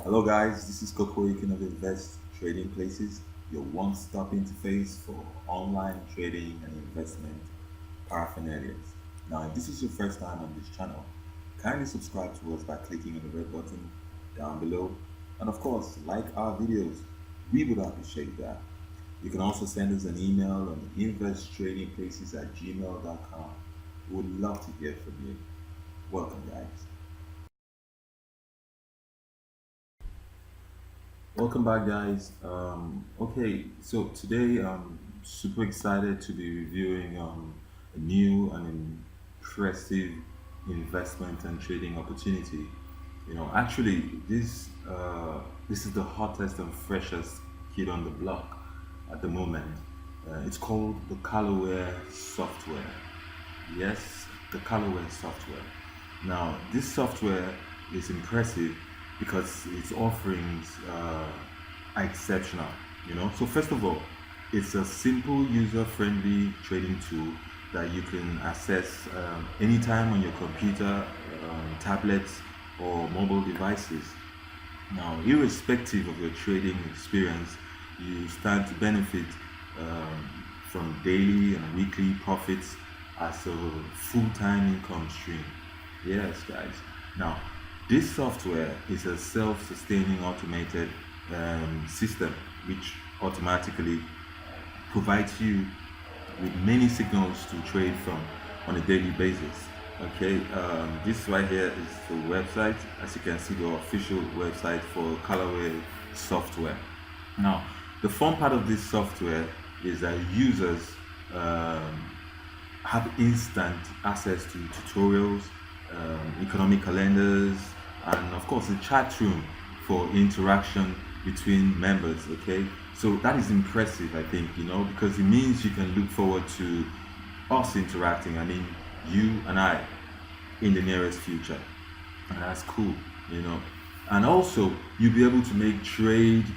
Hello guys, this is Calloway of Invest Trading Places, your one-stop interface for online trading and investment paraphernalia. Now, if this is your first time on this channel, kindly subscribe to us by clicking on the red button down below. And of course, like our videos. We would appreciate that. You can also send us an email on investtradingplaces@gmail.com. We would love to hear from you. Welcome, guys. Welcome back, guys. Okay, so today I'm super excited to be reviewing a new and impressive investment and trading opportunity. Actually, this is the hottest and freshest kid on the block at the moment. It's called the Calloway Software. Yes, the Calloway software. Now, this software is impressive because its offerings are exceptional. So first of all, it's a simple, user-friendly trading tool that you can access anytime on your computer, tablets, or mobile devices. Now, irrespective of your trading experience, you stand to benefit from daily and weekly profits as a full-time income stream. Yes, guys. Now, this software is a self-sustaining automated system which automatically provides you with many signals to trade from on a daily basis. Okay, this right here is the website. As you can see, the official website for Calloway Software. Now, the fun part of this software is that users um, have instant access to tutorials, economic calendars, and of course, a chat room for interaction between members. Okay, so that is impressive, I think, because it means you can look forward to us interacting. I mean, you and I in the nearest future, and that's cool, you know. And also, you'll be able to make trade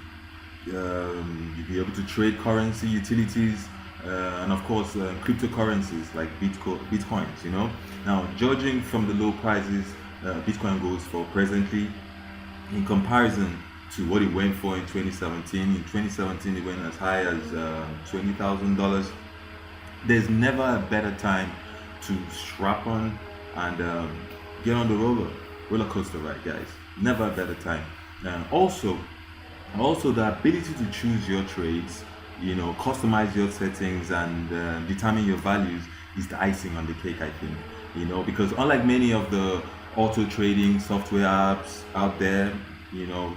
you'll be able to trade currency, utilities, and of course cryptocurrencies like bitcoins. Now, judging from the low prices Bitcoin goes for presently, in comparison to what it went for in 2017. In 2017, it went as high as $20,000. There's never a better time to strap on and get on the roller coaster ride, guys. Never a better time. And also the ability to choose your trades, customize your settings and determine your values is the icing on the cake, I think. Because unlike many of the auto trading software apps out there,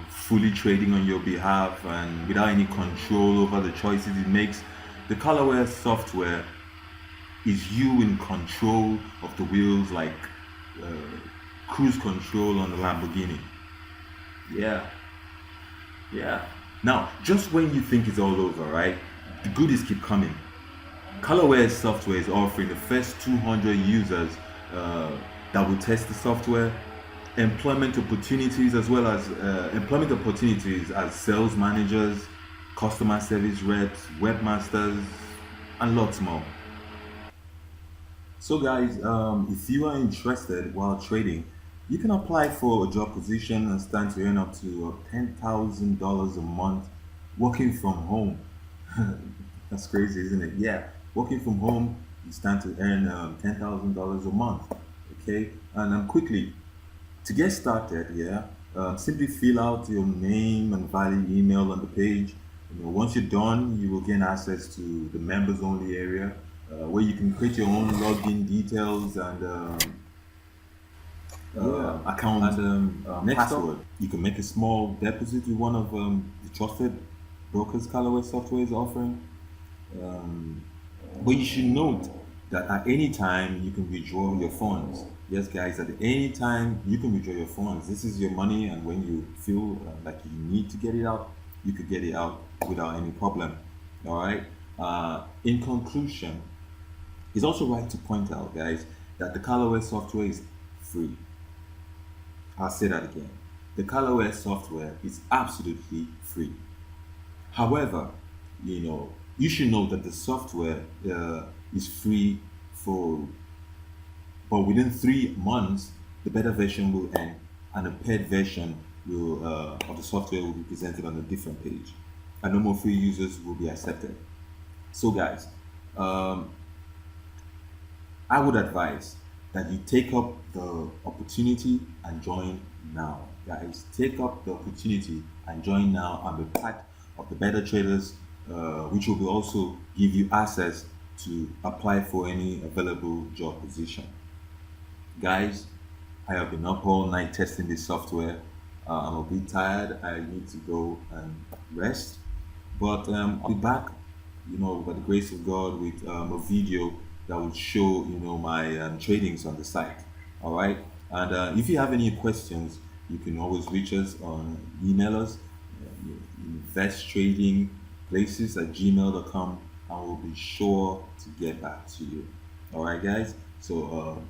fully trading on your behalf and without any control over the choices it makes, the Callaware software is you in control of the wheels, like uh, cruise control on the Lamborghini. Yeah, yeah. Now, just when you think it's all over, right? The goodies keep coming. Callaway Software is offering the first 200 users uh, that will test the software employment opportunities, as well as employment opportunities as sales managers, customer service reps, webmasters, and lots more. So, guys, if you are interested while trading, you can apply for a job position and stand to earn up to $10,000 a month working from home. That's crazy, isn't it? Yeah, working from home, you stand to earn $10,000 a month. Okay, and quickly to get started, yeah, simply fill out your name and valid email on the page. Once you're done, you will gain access to the members only area where you can create your own login details and account password. You can make a small deposit with one of the trusted brokers Callaway Software is offering. But you should note that at any time you can withdraw your funds. Yes, guys, at any time you can withdraw your funds. This is your money, and when you feel like you need to get it out, you could get it out without any problem. All right. In conclusion, it's also right to point out, guys, that the Callaway software is free. I'll say that again. The Callaway software is absolutely free. However, you should know that the software is free for, but within 3 months, the beta version will end and the paid version of the software will be presented on a different page, and no more free users will be accepted. So, guys, um, I would advise that you take up the opportunity and join now. Guys, take up the opportunity and join now and be part of the better traders, which will be also give you access to apply for any available job position. Guys, I have been up all night testing this software. I'm a bit tired. I need to go and rest. But I'll be back, by the grace of God, with a video that will show, my tradings on the site. All right. And if you have any questions, you can always reach us on email us, investtradingplaces@gmail.com, and we'll be sure to get back to you. All right, guys. So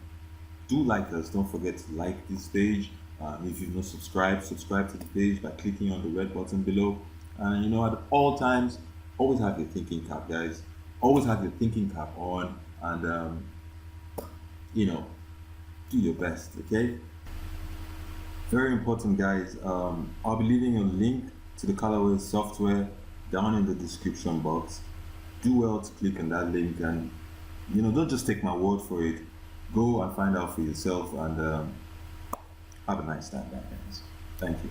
do like us. Don't forget to like this page. If you've not subscribed, subscribe to the page by clicking on the red button below. And at all times, always have your thinking cap, guys. Always have your thinking cap on, and you know, do your best. Okay. Very important, guys. I'll be leaving a link to the Calloway software down in the description box. Do well to click on that link, and don't just take my word for it. Go and find out for yourself, and have a nice time, guys. Thank you.